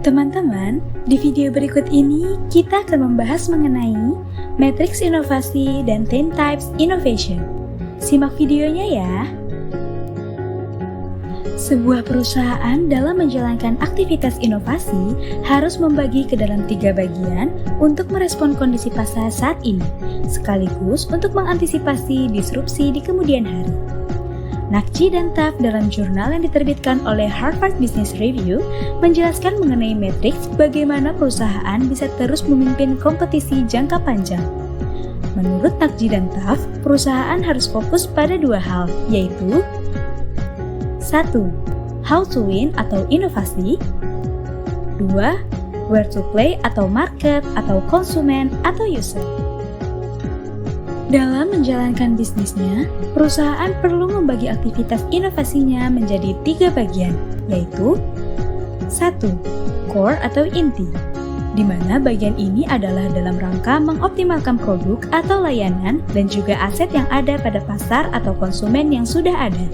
Teman-teman, di video berikut ini kita akan membahas mengenai matriks inovasi dan 10 types innovation. Simak videonya ya. Sebuah perusahaan dalam menjalankan aktivitas inovasi harus membagi ke dalam 3 bagian untuk merespon kondisi pasar saat ini, sekaligus untuk mengantisipasi disrupsi di kemudian hari. Nakji dan Taft dalam jurnal yang diterbitkan oleh Harvard Business Review menjelaskan mengenai matriks bagaimana perusahaan bisa terus memimpin kompetisi jangka panjang. Menurut Nakji dan Taft, perusahaan harus fokus pada 2 hal, yaitu 1. How to win atau inovasi. 2. Where to play atau market atau konsumen atau user. Dalam menjalankan bisnisnya, perusahaan perlu membagi aktivitas inovasinya menjadi 3 bagian, yaitu 1. Core atau inti, di mana bagian ini adalah dalam rangka mengoptimalkan produk atau layanan dan juga aset yang ada pada pasar atau konsumen yang sudah ada.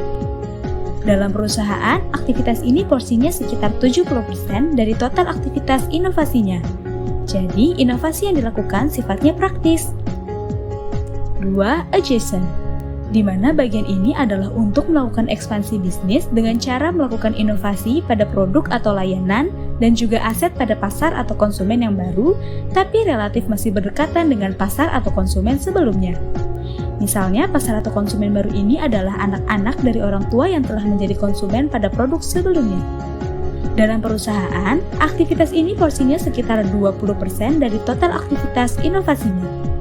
Dalam perusahaan, aktivitas ini porsinya sekitar 70% dari total aktivitas inovasinya. Jadi, inovasi yang dilakukan sifatnya praktis. 2. Adjacent, di mana bagian ini adalah untuk melakukan ekspansi bisnis dengan cara melakukan inovasi pada produk atau layanan dan juga aset pada pasar atau konsumen yang baru, tapi relatif masih berdekatan dengan pasar atau konsumen sebelumnya. Misalnya, pasar atau konsumen baru ini adalah anak-anak dari orang tua yang telah menjadi konsumen pada produk sebelumnya. Dalam perusahaan, aktivitas ini porsinya sekitar 20% dari total aktivitas inovasinya.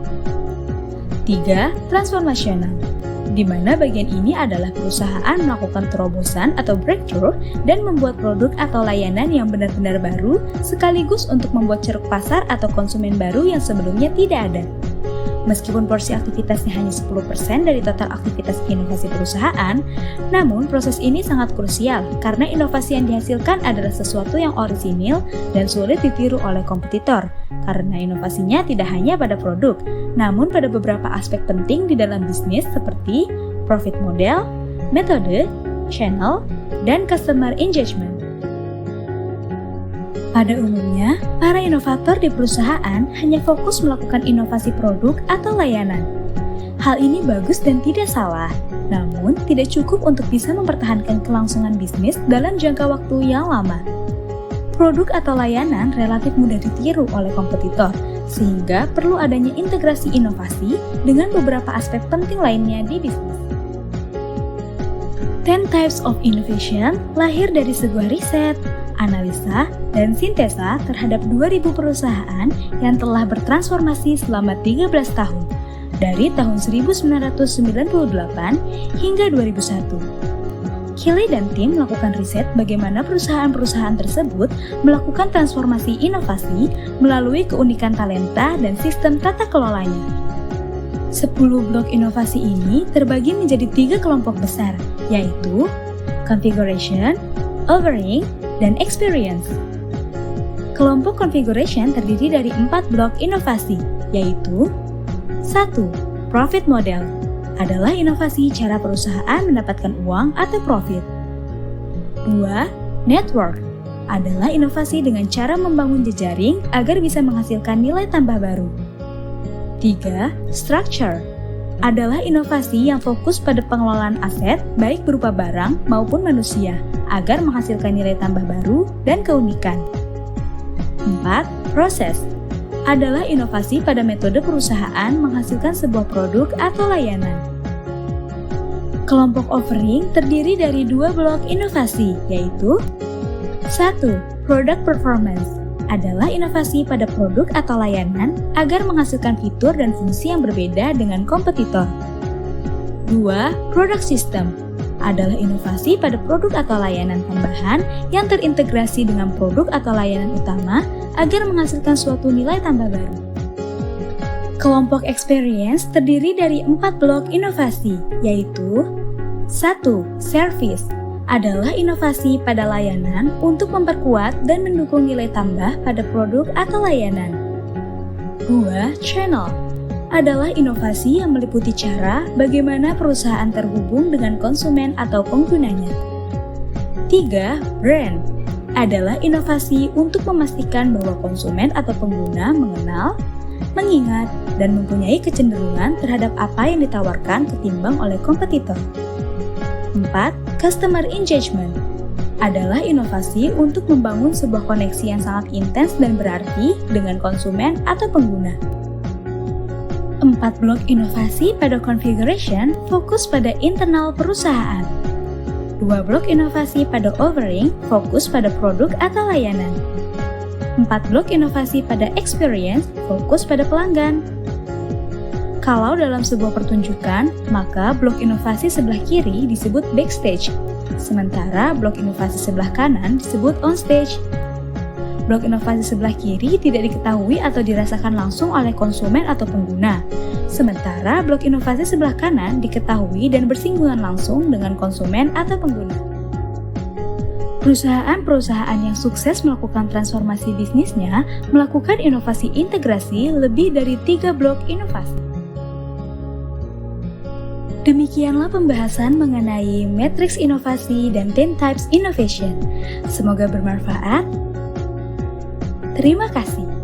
3. Transformational, di mana bagian ini adalah perusahaan melakukan terobosan atau breakthrough dan membuat produk atau layanan yang benar-benar baru sekaligus untuk membuat ceruk pasar atau konsumen baru yang sebelumnya tidak ada. Meskipun porsi aktivitasnya hanya 10% dari total aktivitas inovasi perusahaan, namun proses ini sangat krusial karena inovasi yang dihasilkan adalah sesuatu yang orisinil dan sulit ditiru oleh kompetitor, karena inovasinya tidak hanya pada produk, namun pada beberapa aspek penting di dalam bisnis seperti profit model, metode, channel, dan customer engagement. Pada umumnya, para inovator di perusahaan hanya fokus melakukan inovasi produk atau layanan. Hal ini bagus dan tidak salah, namun tidak cukup untuk bisa mempertahankan kelangsungan bisnis dalam jangka waktu yang lama. Produk atau layanan relatif mudah ditiru oleh kompetitor, sehingga perlu adanya integrasi inovasi dengan beberapa aspek penting lainnya di bisnis. 10 Types of Innovation lahir dari sebuah riset, analisa, dan sintesa terhadap 2.000 perusahaan yang telah bertransformasi selama 13 tahun, dari tahun 1998 hingga 2001. Keeley dan tim melakukan riset bagaimana perusahaan-perusahaan tersebut melakukan transformasi inovasi melalui keunikan talenta dan sistem tata kelolanya. 10 blok inovasi ini terbagi menjadi 3 kelompok besar, yaitu configuration, offering, dan experience. Kelompok configuration terdiri dari 4 blok inovasi, yaitu 1. Profit model adalah inovasi cara perusahaan mendapatkan uang atau profit. 2. Network adalah inovasi dengan cara membangun jejaring agar bisa menghasilkan nilai tambah baru. 3. Structure adalah inovasi yang fokus pada pengelolaan aset baik berupa barang maupun manusia agar menghasilkan nilai tambah baru dan keunikan. 4. Proses adalah inovasi pada metode perusahaan menghasilkan sebuah produk atau layanan. Kelompok offering terdiri dari 2 blok inovasi, yaitu 1. Product performance adalah inovasi pada produk atau layanan agar menghasilkan fitur dan fungsi yang berbeda dengan kompetitor. 2. Product system adalah inovasi pada produk atau layanan tambahan yang terintegrasi dengan produk atau layanan utama agar menghasilkan suatu nilai tambah baru. Kelompok experience terdiri dari 4 blok inovasi, yaitu 1. Service adalah inovasi pada layanan untuk memperkuat dan mendukung nilai tambah pada produk atau layanan. 2. Channel adalah inovasi yang meliputi cara bagaimana perusahaan terhubung dengan konsumen atau penggunanya. 3. Brand adalah inovasi untuk memastikan bahwa konsumen atau pengguna mengenal, mengingat, dan mempunyai kecenderungan terhadap apa yang ditawarkan ketimbang oleh kompetitor. 4. Customer engagement adalah inovasi untuk membangun sebuah koneksi yang sangat intens dan berarti dengan konsumen atau pengguna. 4 blok inovasi pada configuration fokus pada internal perusahaan. 2 blok inovasi pada offering fokus pada produk atau layanan. 4 blok inovasi pada experience fokus pada pelanggan. Kalau dalam sebuah pertunjukan, maka blok inovasi sebelah kiri disebut backstage, sementara blok inovasi sebelah kanan disebut onstage. Blok inovasi sebelah kiri tidak diketahui atau dirasakan langsung oleh konsumen atau pengguna, sementara blok inovasi sebelah kanan diketahui dan bersinggungan langsung dengan konsumen atau pengguna. Perusahaan-perusahaan yang sukses melakukan transformasi bisnisnya melakukan inovasi integrasi lebih dari 3 blok inovasi. Demikianlah pembahasan mengenai matriks inovasi dan 10 types innovation. Semoga bermanfaat. Terima kasih.